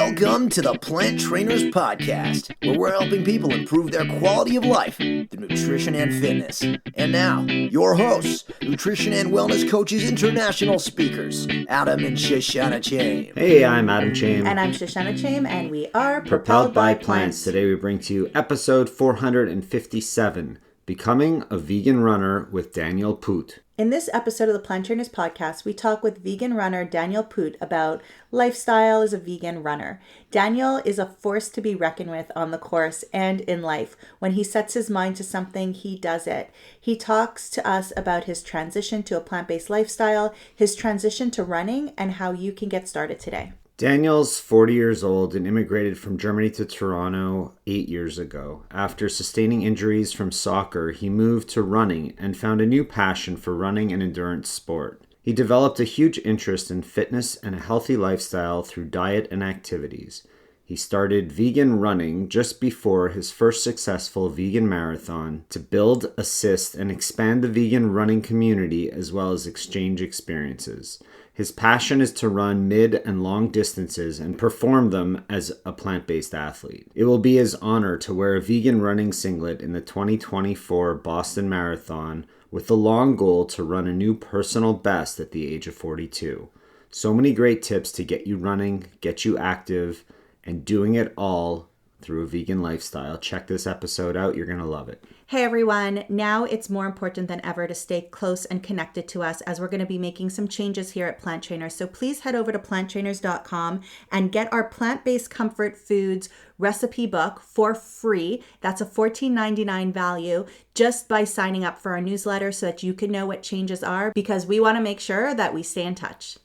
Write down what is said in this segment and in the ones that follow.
Welcome to the Plant Trainers Podcast, where we're helping people improve their quality of life through nutrition and fitness. And now, your hosts, nutrition and wellness coaches, international speakers, Adam and Shoshana Chaim. Hey, I'm Adam Chaim. And I'm Shoshana Chaim, and we are Propelled by Plants. Today we bring to you episode 457, Becoming a Vegan Runner with Daniel Puth. In this episode of the Plant Trainers Podcast, we talk with vegan runner Daniel Puth about lifestyle as a vegan runner. Daniel is a force to be reckoned with on the course and in life. When he sets his mind to something, he does it. He talks to us about his transition to a plant-based lifestyle, his transition to running, and how you can get started today. Daniel's 40 years old and immigrated from Germany to Toronto 8 years ago. After sustaining injuries from soccer, he moved to running and found a new passion for running and endurance sport. He developed a huge interest in fitness and a healthy lifestyle through diet and activities. He started vegan running just before his first successful vegan marathon to build, assist, and expand the vegan running community as well as exchange experiences. His passion is to run mid and long distances and perform them as a plant-based athlete. It will be his honor to wear a vegan running singlet in the 2024 Boston Marathon with the long goal to run a new personal best at the age of 42. So many great tips to get you running, get you active, and doing it all through a vegan lifestyle. Check this episode out. You're going to love it. Hey everyone, now it's more important than ever to stay close and connected to us as we're going to be making some changes here at Plant Trainers. So please head over to planttrainers.com and get our plant-based comfort foods recipe book for free. That's a $14.99 value just by signing up for our newsletter so that you can know what changes are, because we want to make sure that we stay in touch.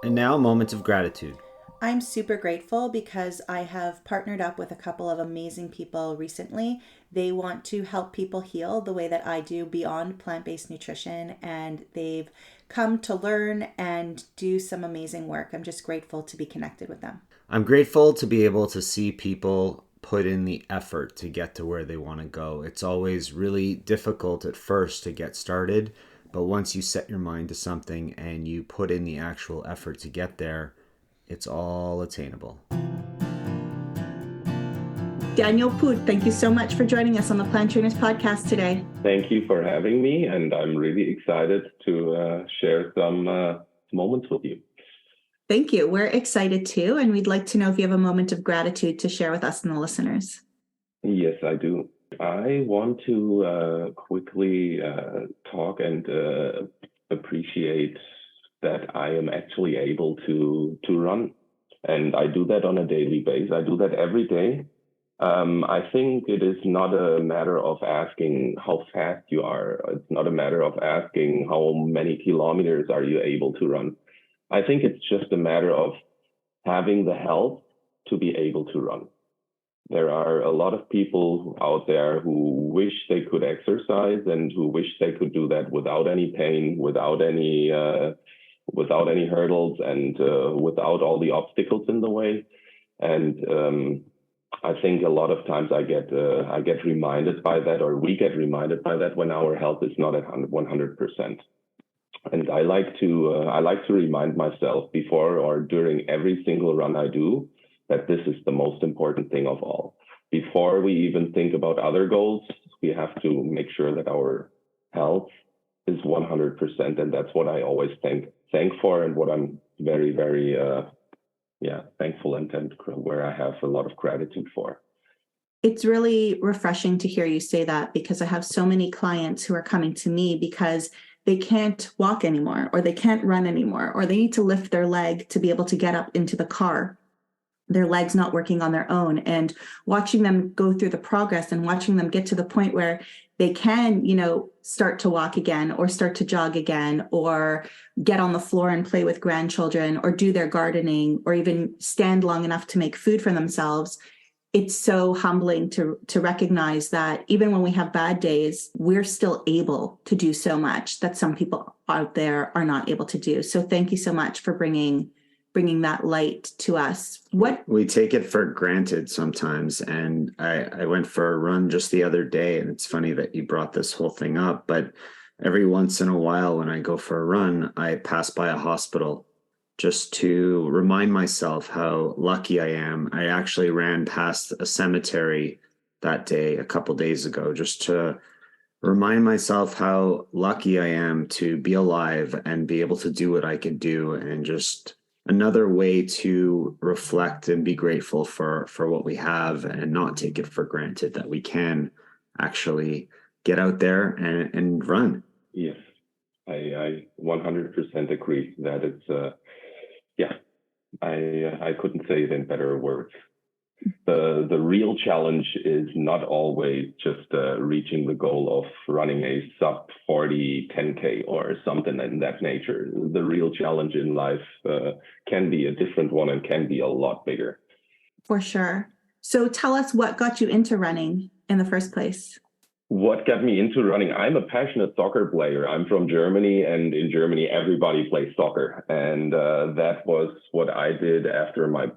And now, moments of gratitude. I'm super grateful because I have partnered up with a couple of amazing people recently. They want to help people heal the way that I do beyond plant-based nutrition, and they've come to learn and do some amazing work. I'm just grateful to be connected with them. I'm grateful to be able to see people put in the effort to get to where they want to go. It's always really difficult at first to get started, but once you set your mind to something and you put in the actual effort to get there, it's all attainable. Daniel Puth, thank you so much for joining us on the Plant Trainers Podcast today. Thank you for having me, and I'm really excited to share some moments with you. Thank you. We're excited too, and we'd like to know if you have a moment of gratitude to share with us and the listeners. Yes, I do. I want to quickly talk and appreciate that I am actually able to run. And I do that on a daily basis. I do that every day. I think it is not a matter of asking how fast you are. It's not a matter of asking how many kilometers are you able to run. I think it's just a matter of having the health to be able to run. There are a lot of people out there who wish they could exercise and who wish they could do that without any pain, without any hurdles, and without all the obstacles in the way. And I think a lot of times I get reminded by that, or we get reminded by that, when our health is not at 100%. And I like to remind myself before or during every single run I do that this is the most important thing of all. Before we even think about other goals, we have to make sure that our health is 100%, and that's what I always thank for, and what I'm very, very thankful and where I have a lot of gratitude for. It's really refreshing to hear you say that, because I have so many clients who are coming to me because they can't walk anymore, or they can't run anymore, or they need to lift their leg to be able to get up into the car. Their legs not working on their own, and watching them go through the progress and watching them get to the point where they can, start to walk again, or start to jog again, or get on the floor and play with grandchildren, or do their gardening, or even stand long enough to make food for themselves. It's so humbling to recognize that even when we have bad days, we're still able to do so much that some people out there are not able to do. So thank you so much for bringing that light to us. We take it for granted sometimes. And I went for a run just the other day, and it's funny that you brought this whole thing up, but every once in a while when I go for a run, I pass by a hospital just to remind myself how lucky I am. I actually ran past a cemetery that day, a couple days ago, just to remind myself how lucky I am to be alive and be able to do what I can do, and just another way to reflect and be grateful for what we have and not take it for granted that we can actually get out there and run. Yes, I 100% agree that it's, yeah, I couldn't say it in better words. The real challenge is not always just reaching the goal of running a sub 40 10K or something in that nature. The real challenge in life can be a different one and can be a lot bigger. For sure. So tell us what got you into running in the first place. What got me into running? I'm a passionate soccer player. I'm from Germany, and in Germany, everybody plays soccer. And that was what I did after my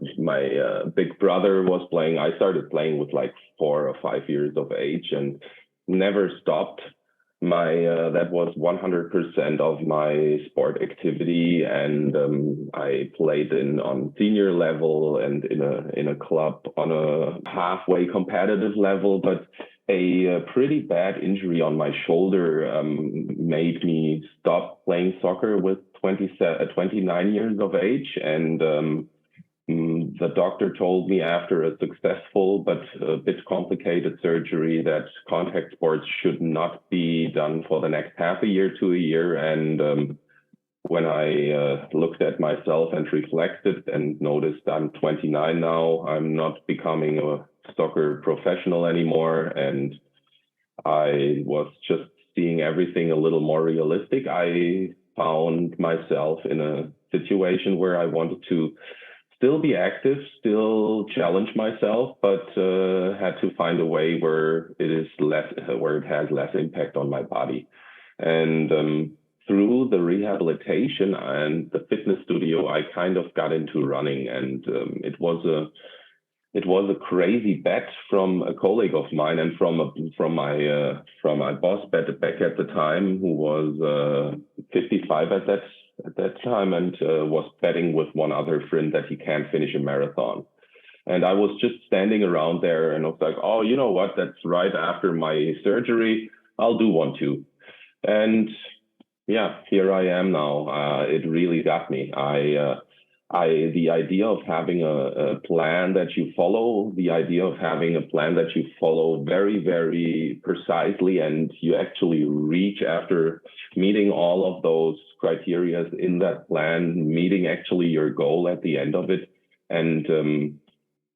big brother was playing. I started playing with like 4 or 5 years of age and never stopped. That was 100% of my sport activity, and I played on senior level and in a club on a halfway competitive level, but a pretty bad injury on my shoulder made me stop playing soccer with 29 years of age. And the doctor told me after a successful but a bit complicated surgery that contact sports should not be done for the next half a year to a year. And when I looked at myself and reflected and noticed I'm 29 now, I'm not becoming a soccer professional anymore, and I was just seeing everything a little more realistic. I found myself in a situation where I wanted to still be active, still challenge myself, but had to find a way where it has less impact on my body. And through the rehabilitation and the fitness studio, I kind of got into running, and it was a crazy bet from a colleague of mine and from my boss back at the time, who was 55 at that time, and was betting with one other friend that he can't finish a marathon. And I was just standing around there, and I was like, oh, you know what? That's right after my surgery. I'll do one too. And yeah, here I am now. It really got me. The idea of having a plan that you follow, very, very precisely, and you actually reach after meeting all of those criteria in that plan, meeting actually your goal at the end of it. And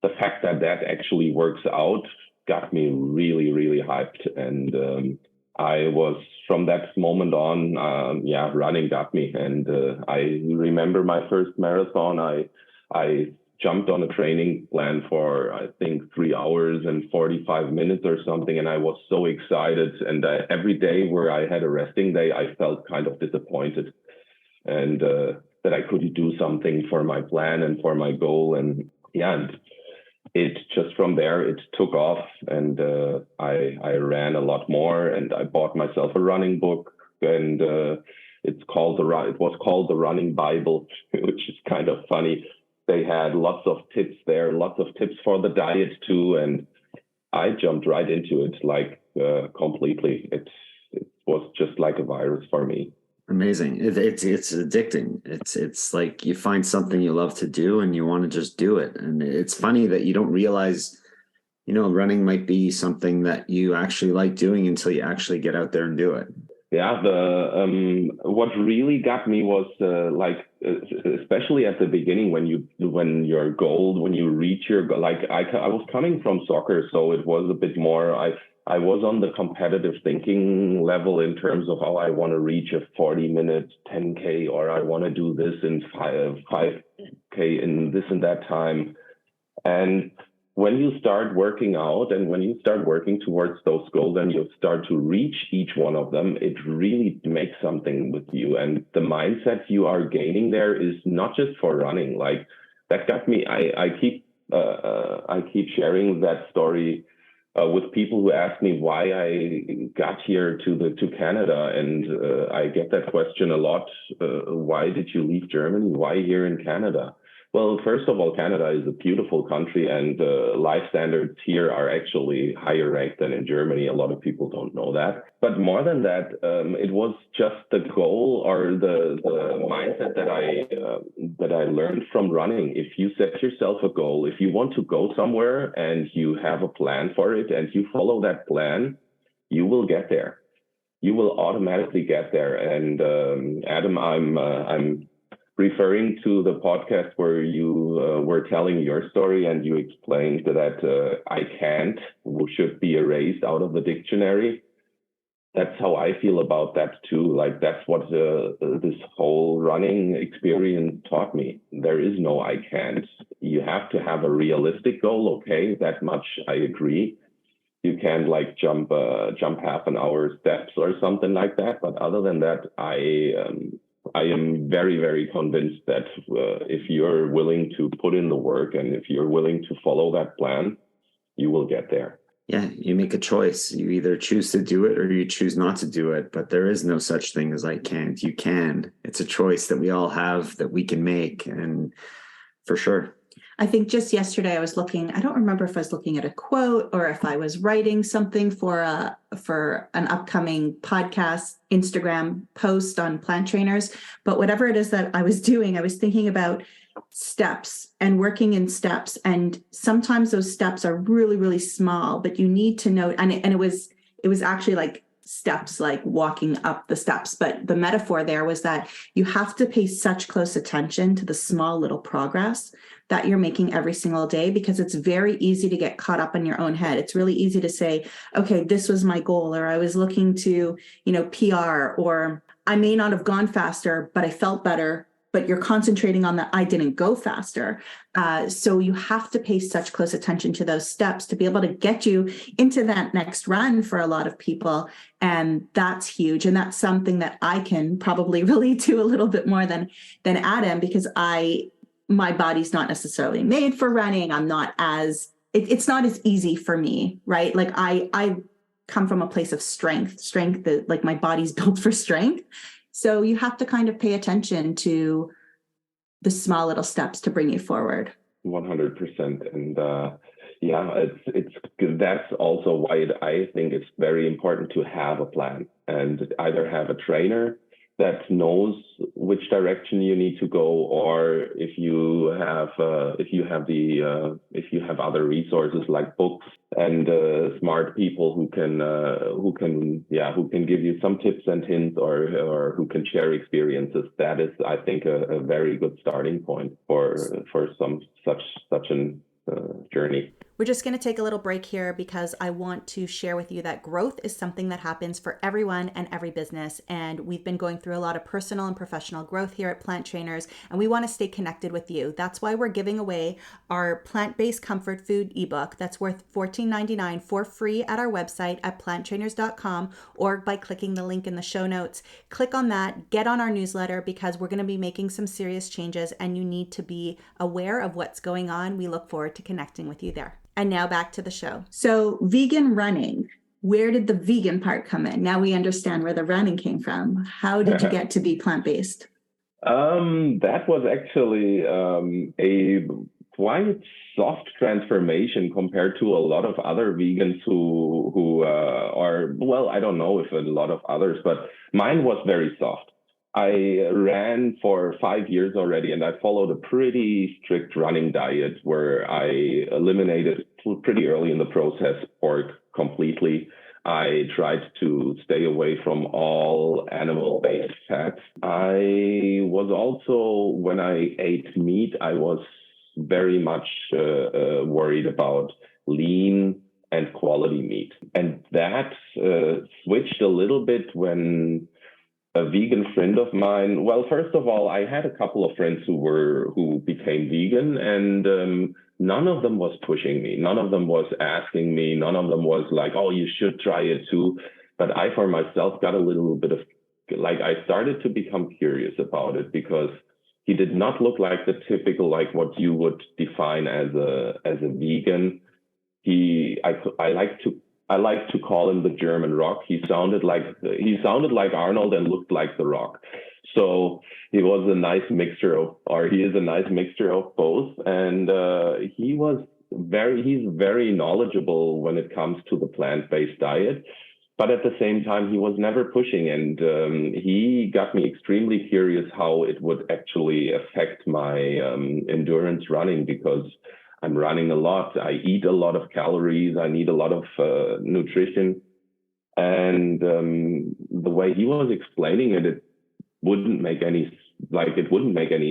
the fact that actually works out got me really, really hyped. And I was, from that moment on, running got me. And I remember my first marathon. I jumped on a training plan for, I think, 3 hours and 45 minutes or something. And I was so excited. And every day where I had a resting day, I felt kind of disappointed. And that I couldn't do something for my plan and for my goal. And it just, from there, it took off, and I ran a lot more, and I bought myself a running book, and it was called the Running Bible, which is kind of funny. They had lots of tips there, lots of tips for the diet too, and I jumped right into it, like completely. It was just like a virus for me. Amazing. It's addicting. It's like you find something you love to do and you want to just do it. And it's funny that you don't realize, running might be something that you actually like doing until you actually get out there and do it. Yeah, what really got me was especially at the beginning when you reach your goal. Like I was coming from soccer, so it was a bit more. I was on the competitive thinking level in terms of how I want to reach a 40-minute 10K, or I want to do this in 5K in this and that time. And when you start working out and when you start working towards those goals and you start to reach each one of them, it really makes something with you. And the mindset you are gaining there is not just for running. Like that got me. I keep sharing that story with people who ask me why I got here to Canada, and I get that question a lot. Why did you leave Germany? Why here in Canada? Well, first of all, Canada is a beautiful country, and life standards here are actually higher ranked than in Germany. A lot of people don't know that. But more than that, it was just the goal or the mindset that I learned from running. If you set yourself a goal, if you want to go somewhere and you have a plan for it and you follow that plan, you will get there. You will automatically get there. And Adam, I'm referring to the podcast where you were telling your story and you explained that I can't should be erased out of the dictionary. That's how I feel about that too. Like that's what this whole running experience taught me. There is no I can't. You have to have a realistic goal. Okay, that much I agree. You can't like jump half an hour steps or something like that. But other than that, I am very, very convinced that if you're willing to put in the work and if you're willing to follow that plan, you will get there. Yeah, you make a choice. You either choose to do it or you choose not to do it. But there is no such thing as I can't. You can. It's a choice that we all have that we can make. And for sure. I think just yesterday I was looking, I don't remember if I was looking at a quote or if I was writing something for an upcoming podcast, Instagram post on plant trainers, but whatever it is that I was doing, I was thinking about steps and working in steps. And sometimes those steps are really, really small, but you need to know, and it was actually like steps, like walking up the steps. But the metaphor there was that you have to pay such close attention to the small little progress that you're making every single day, because it's very easy to get caught up in your own head. It's really easy to say, okay, this was my goal, or I was looking to, PR, or I may not have gone faster, but I felt better. But you're concentrating on that I didn't go faster. So you have to pay such close attention to those steps to be able to get you into that next run for a lot of people. And that's huge. And that's something that I can probably relate to a little bit more than Adam, because my body's not necessarily made for running. It's not as easy for me, right? Like I come from a place of strength that like my body's built for strength. So you have to kind of pay attention to the small little steps to bring you forward. 100%. And it's that's also why I think it's very important to have a plan and either have a trainer that knows which direction you need to go, or if you have other resources like books and smart people who can give you some tips and hints, or who can share experiences. That is, I think, a very good starting point for such an journey. We're just going to take a little break here because I want to share with you that growth is something that happens for everyone and every business. And we've been going through a lot of personal and professional growth here at Plant Trainers, and we want to stay connected with you. That's why we're giving away our plant-based comfort food ebook that's worth $14.99 for free at our website at planttrainers.com, or by clicking the link in the show notes. Click on that, get on our newsletter, because we're going to be making some serious changes and you need to be aware of what's going on. We look forward to connecting with you there. And now back to the show. So vegan running, where did the vegan part come in? Now we understand where the running came from. How did you get to be plant-based? That was actually a quite soft transformation compared to a lot of other vegans who are, well, I don't know if a lot of others, but mine was very soft. I ran for 5 years already, and I followed a pretty strict running diet where I eliminated pretty early in the process pork completely. I tried to stay away from all animal-based fats. I was also, when I ate meat, I was very much worried about lean and quality meat. And that switched a little bit when a vegan friend of mine, well, first of all, I had a couple of friends who became vegan, and none of them was pushing me. None of them was asking me. None of them was like, oh, you should try it too. But I, for myself, got a little bit of, like, I started to become curious about it, because he did not look like the typical, like what you would define as a vegan. I like to call him the German Rock. He sounded like Arnold and looked like The Rock. So he is a nice mixture of both. And he's very knowledgeable when it comes to the plant-based diet. But at the same time, he was never pushing. And he got me extremely curious how it would actually affect my endurance running, because I'm running a lot. I eat a lot of calories. I need a lot of nutrition. And the way he was explaining it, it wouldn't make any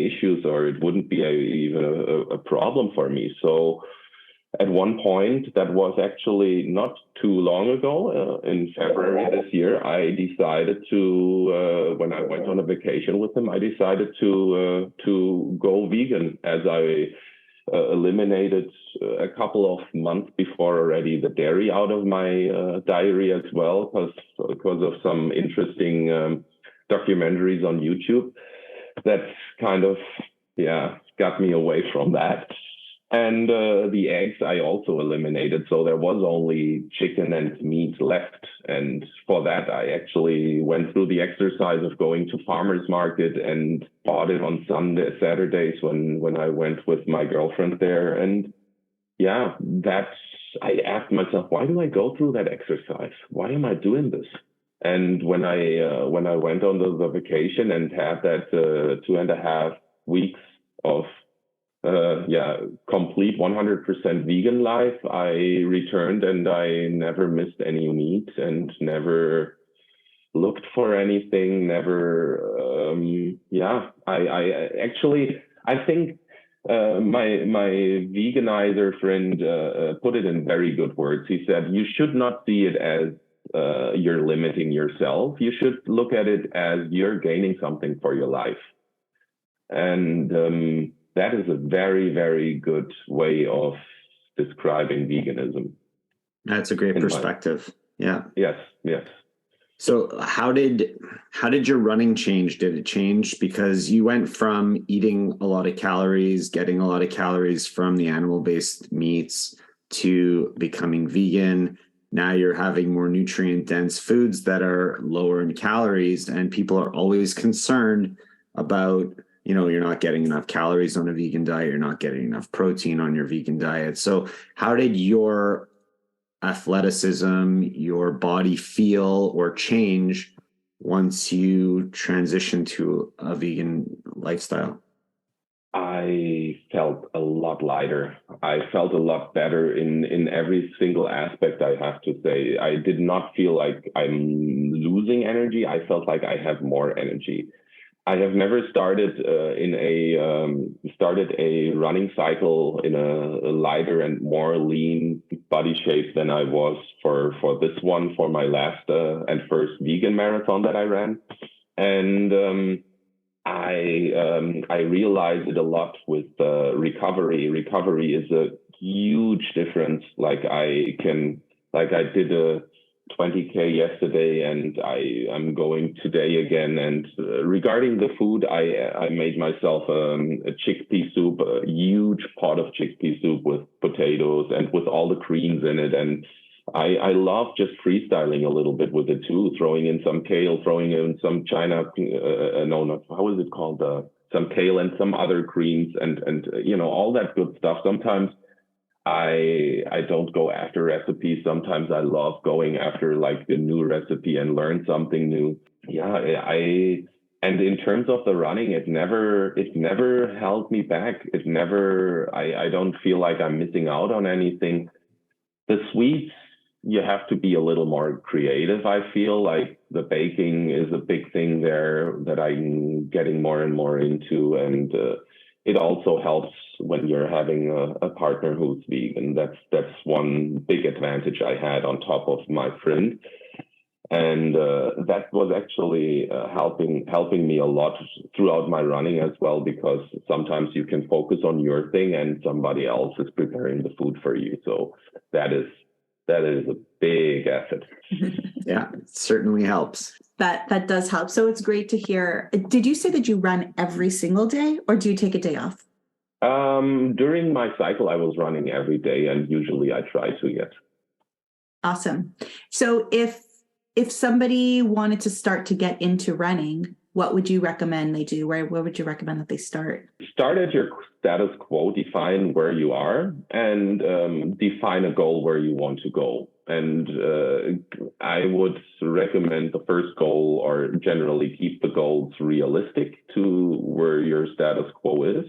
issues, or it wouldn't be even a problem for me. So at one point, that was actually not too long ago, in February this year, I decided to, when I went on a vacation with him, I decided to go vegan, as I eliminated a couple of months before already the dairy out of my diary as well, because of some interesting documentaries on YouTube that kind of got me away from that. And the eggs I also eliminated, so there was only chicken and meat left. And for that, I actually went through the exercise of going to farmers market and bought it on Saturdays when I went with my girlfriend there. And I asked myself, why do I go through that exercise? Why am I doing this? And when I went on the vacation and had that 2.5 weeks of complete 100% vegan life, I returned and I never missed any meat and never looked for anything. I think my veganizer friend put it in very good words. He said, you should not see it as you're limiting yourself. You should look at it as you're gaining something for your life. And that is a very, very good way of describing veganism. That's a great perspective. Yeah. Yes. So how did your running change? Did it change because you went from eating a lot of calories, getting a lot of calories from the animal-based meats, to becoming vegan? Now you're having more nutrient-dense foods that are lower in calories, and people are always concerned about, you're not getting enough calories on a vegan diet, you're not getting enough protein on your vegan diet. So how did your athleticism, your body feel or change once you transitioned to a vegan lifestyle? I felt a lot lighter. I felt a lot better in every single aspect, I have to say. I did not feel like I'm losing energy. I felt like I have more energy. I have never started a running cycle in a lighter and more lean body shape than I was for this one, for my last and first vegan marathon that I ran. And I realized it a lot with recovery. Recovery is a huge difference. I did a 20K yesterday, and I'm going today again. And regarding the food, I made myself a chickpea soup, a huge pot of chickpea soup with potatoes and with all the creams in it. And I love just freestyling a little bit with it too, throwing in some kale, throwing in some some kale and some other creams and all that good stuff. Sometimes I don't go after recipes. Sometimes I love going after a new recipe and learn something new. And in terms of the running, it never held me back. I don't feel like I'm missing out on anything. The sweets, you have to be a little more creative. I feel like the baking is a big thing there that I'm getting more and more into. And it also helps when you're having a partner who's vegan. That's one big advantage I had on top of my friend. And that was actually helping me a lot throughout my running as well, because sometimes you can focus on your thing and somebody else is preparing the food for you. So that is a big asset. Yeah, it certainly helps. That does help. So it's great to hear. Did you say that you run every single day, or do you take a day off? During my cycle, I was running every day, and usually I try to, yes. Awesome. So if somebody wanted to start to get into running, what would you recommend they do? Where would you recommend that they start? Start at your status quo, define where you are, and define a goal where you want to go. And I would recommend the first goal, or generally keep the goals realistic to where your status quo is.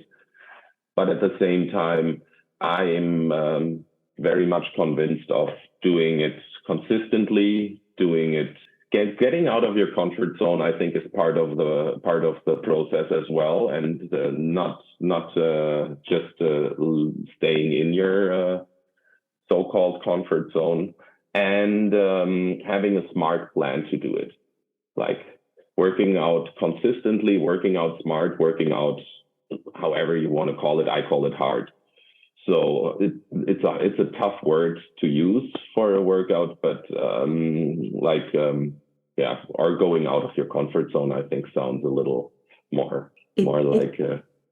But at the same time, I am very much convinced of doing it consistently, doing it, getting out of your comfort zone. I think is part of the process as well, and not just staying in your so-called comfort zone, and having a smart plan to do it, like working out consistently, working out smart, working out however you want to call it. I call it hard. So it's a tough word to use for a workout, but or going out of your comfort zone, I think sounds a little more like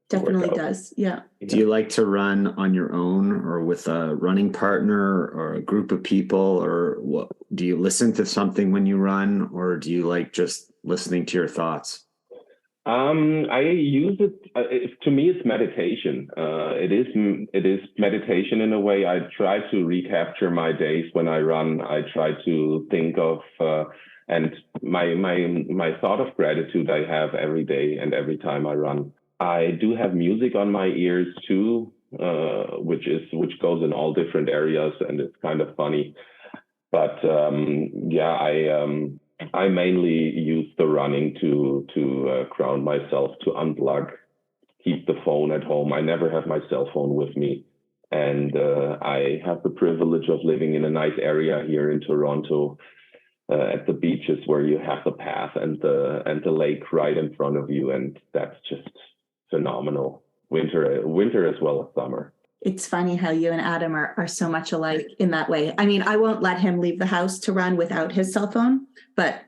definitely workout. Does. Yeah. Do you like to run on your own, or with a running partner, or a group of people, or what? Do you listen to something when you run, or do you like just listening to your thoughts? I use it. To me, it's meditation. It is meditation in a way. I try to recapture my days when I run. I try to think of and my thought of gratitude I have every day and every time I run. I do have music on my ears too, which goes in all different areas, and it's kind of funny. But I mainly use the running to ground myself, to unplug, keep the phone at home. I never have my cell phone with me. And I have the privilege of living in a nice area here in Toronto, at the beaches, where you have the path and the lake right in front of you. And that's just phenomenal. Winter as well as summer. It's funny how you and Adam are so much alike in that way. I mean, I won't let him leave the house to run without his cell phone, but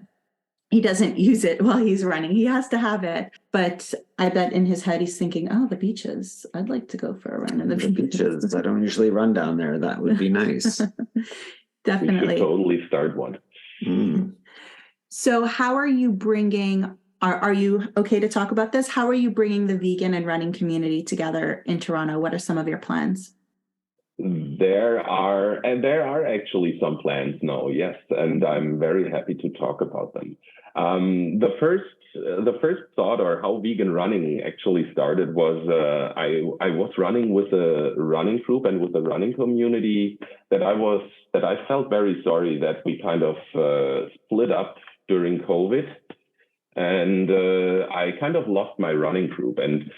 he doesn't use it while he's running. He has to have it. But I bet in his head he's thinking, oh, the beaches. I'd like to go for a run in the beaches. I don't usually run down there. That would be nice. Definitely. We should totally start one. Mm. So how are you bringing... Are you okay to talk about this? How are you bringing the vegan and running community together in Toronto? What are some of your plans? There are actually some plans now, yes, and I'm very happy to talk about them. The first thought, or how vegan running actually started, was I was running with a running group and with a running community that I felt very sorry that we kind of split up during COVID. And I kind of lost my running group, and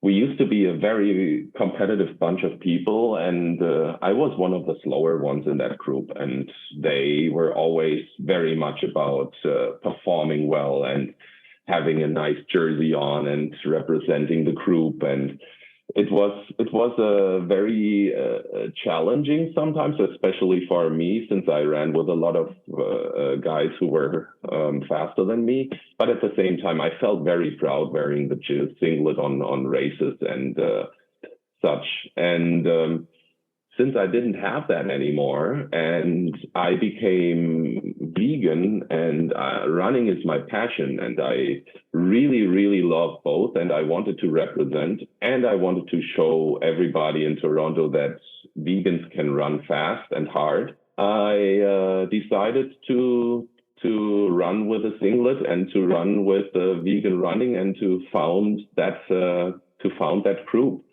we used to be a very competitive bunch of people, and I was one of the slower ones in that group, and they were always very much about performing well and having a nice jersey on and representing the group. And it was a very challenging sometimes, especially for me, since I ran with a lot of guys who were faster than me. But at the same time, I felt very proud wearing the singlet on races and such. And since I didn't have that anymore, and I became vegan, and running is my passion, and I really, really love both, and I wanted to represent, and I wanted to show everybody in Toronto that vegans can run fast and hard. I decided to run with a singlet and to run with vegan running, and to found that group.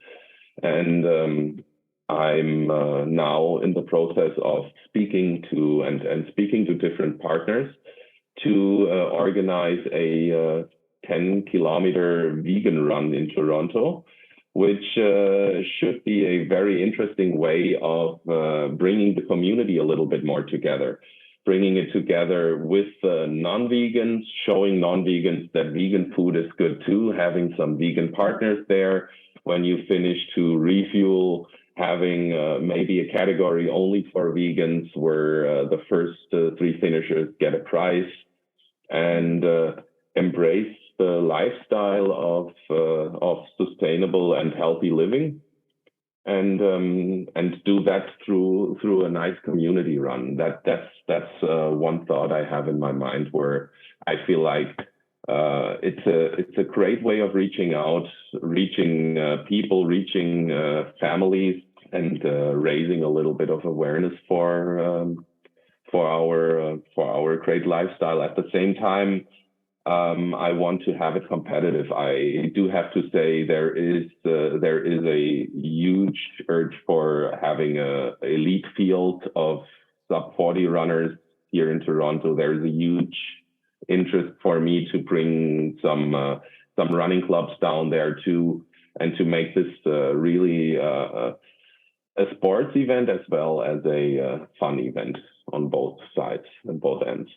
And I'm now in the process of speaking to different partners to organize a 10-kilometer vegan run in Toronto, which should be a very interesting way of bringing the community a little bit more together, bringing it together with non-vegans, showing non-vegans that vegan food is good too, having some vegan partners there when you finish to refuel, having maybe a category only for vegans where the first 3 finishers get a prize, and embrace the lifestyle of sustainable and healthy living, and do that through a nice community run. That's one thought I have in my mind, where I feel like it's a great way of reaching out, reaching people, reaching families, and raising a little bit of awareness for our great lifestyle. At the same time, I want to have it competitive. I do have to say there is a huge urge for having a elite field of sub 40 runners here in Toronto. There's a huge interest for me to bring some running clubs down there too, and to make this really a sports event as well as a fun event on both sides and both ends.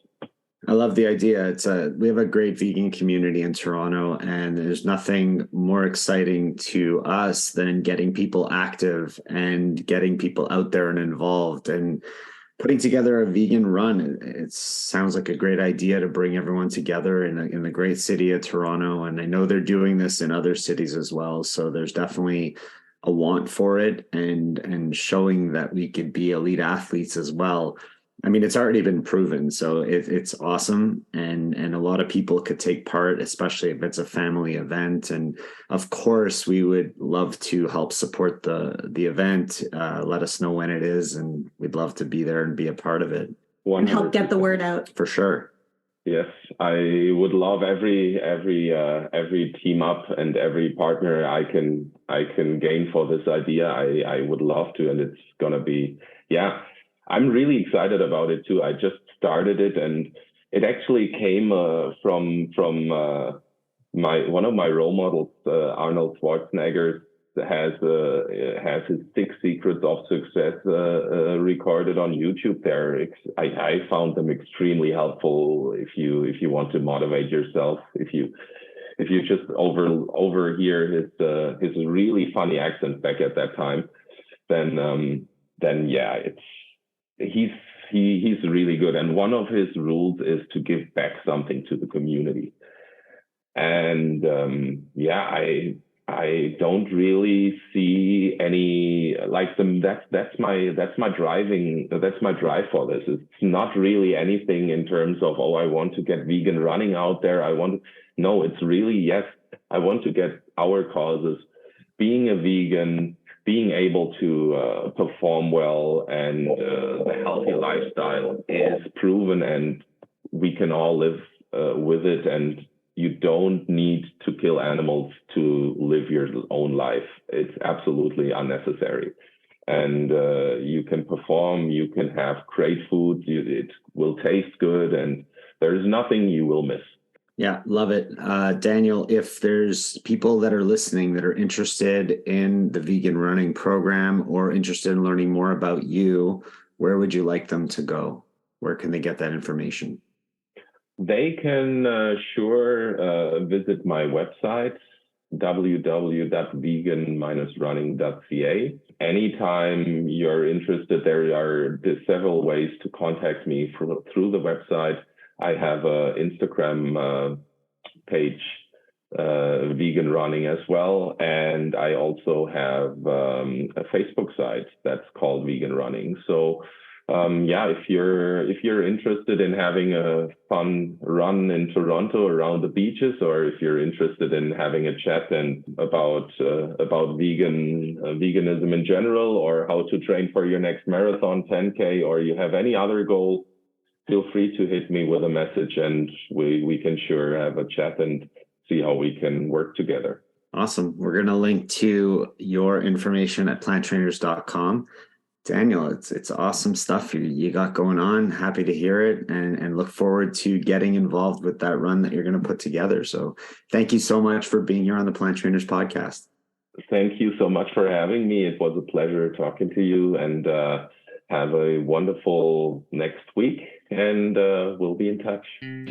I love the idea. We have a great vegan community in Toronto, and there's nothing more exciting to us than getting people active and getting people out there and involved, and putting together a vegan run. It sounds like a great idea to bring everyone together in the great city of Toronto. And I know they're doing this in other cities as well. So there's definitely a want for it, and showing that we could be elite athletes as well. I mean, it's already been proven, so it's awesome, and a lot of people could take part, especially if it's a family event. And of course, we would love to help support the event. Let us know when it is, and we'd love to be there and be a part of it. 100%. And help get the word out. For sure. Yes, I would love every team up and every partner I can gain for this idea. I would love to, and it's gonna be, yeah. I'm really excited about it too. I just started it, and it actually came from one of my role models, Arnold Schwarzenegger, has his 6 secrets of success recorded on YouTube. There, I found them extremely helpful if you want to motivate yourself. If you just overhear his really funny accent back at that time, then yeah, he's really good. And one of his rules is to give back something to the community. And I don't really see any like them. That's my drive for this. It's not really anything in terms of, I want to get vegan running out there. No, it's really, yes, I want to get our causes, being a vegan, being able to perform well, and the healthy lifestyle is proven, and we can all live with it. And you don't need to kill animals to live your own life. It's absolutely unnecessary. And you can perform, you can have great food, it will taste good, and there's nothing you will miss. Yeah, love it. Daniel, if there's people that are listening that are interested in the vegan running program or interested in learning more about you, where would you like them to go? Where can they get that information? They can visit my website, www.vegan-running.ca. Anytime you're interested, there are several ways to contact me through the website. I have an Instagram page, Vegan Running as well. And I also have a Facebook site that's called Vegan Running. So if you're interested in having a fun run in Toronto around the beaches, or if you're interested in having a chat and about veganism in general, or how to train for your next marathon, 10K, or you have any other goal, feel free to hit me with a message, and we can sure have a chat and see how we can work together. Awesome. We're going to link to your information at planttrainers.com. Daniel, it's awesome stuff you got going on. Happy to hear it, and look forward to getting involved with that run that you're going to put together. So thank you so much for being here on the Plant Trainers podcast. Thank you so much for having me. It was a pleasure talking to you, and have a wonderful next week. And we'll be in touch.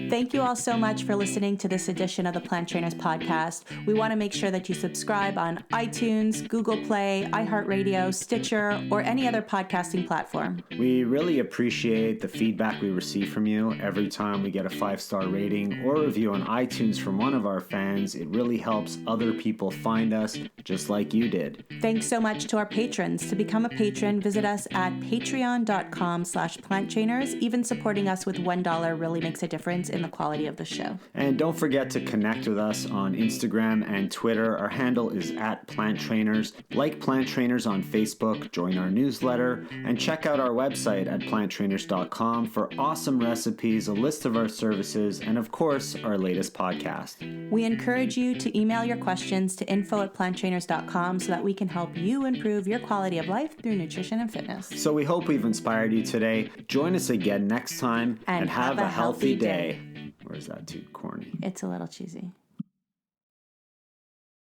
Thank you all so much for listening to this edition of the Plant Trainers Podcast. We want to make sure that you subscribe on iTunes, Google Play, iHeartRadio, Stitcher, or any other podcasting platform. We really appreciate the feedback we receive from you every time we get a 5-star rating or review on iTunes from one of our fans. It really helps other people find us, just like you did. Thanks so much to our patrons. To become a patron, visit us at patreon.com/planttrainers. Even supporting us with $1 really makes a difference in the quality of the show. And don't forget to connect with us on Instagram and Twitter. Our handle is @PlantTrainers. Like Plant Trainers on Facebook, join our newsletter, and check out our website at planttrainers.com for awesome recipes, a list of our services, and of course, our latest podcast. We encourage you to email your questions to info@planttrainers.com so that we can help you improve your quality of life through nutrition and fitness. So we hope we've inspired you today. Join us again next time and have a healthy day. Or is that too corny? It's a little cheesy.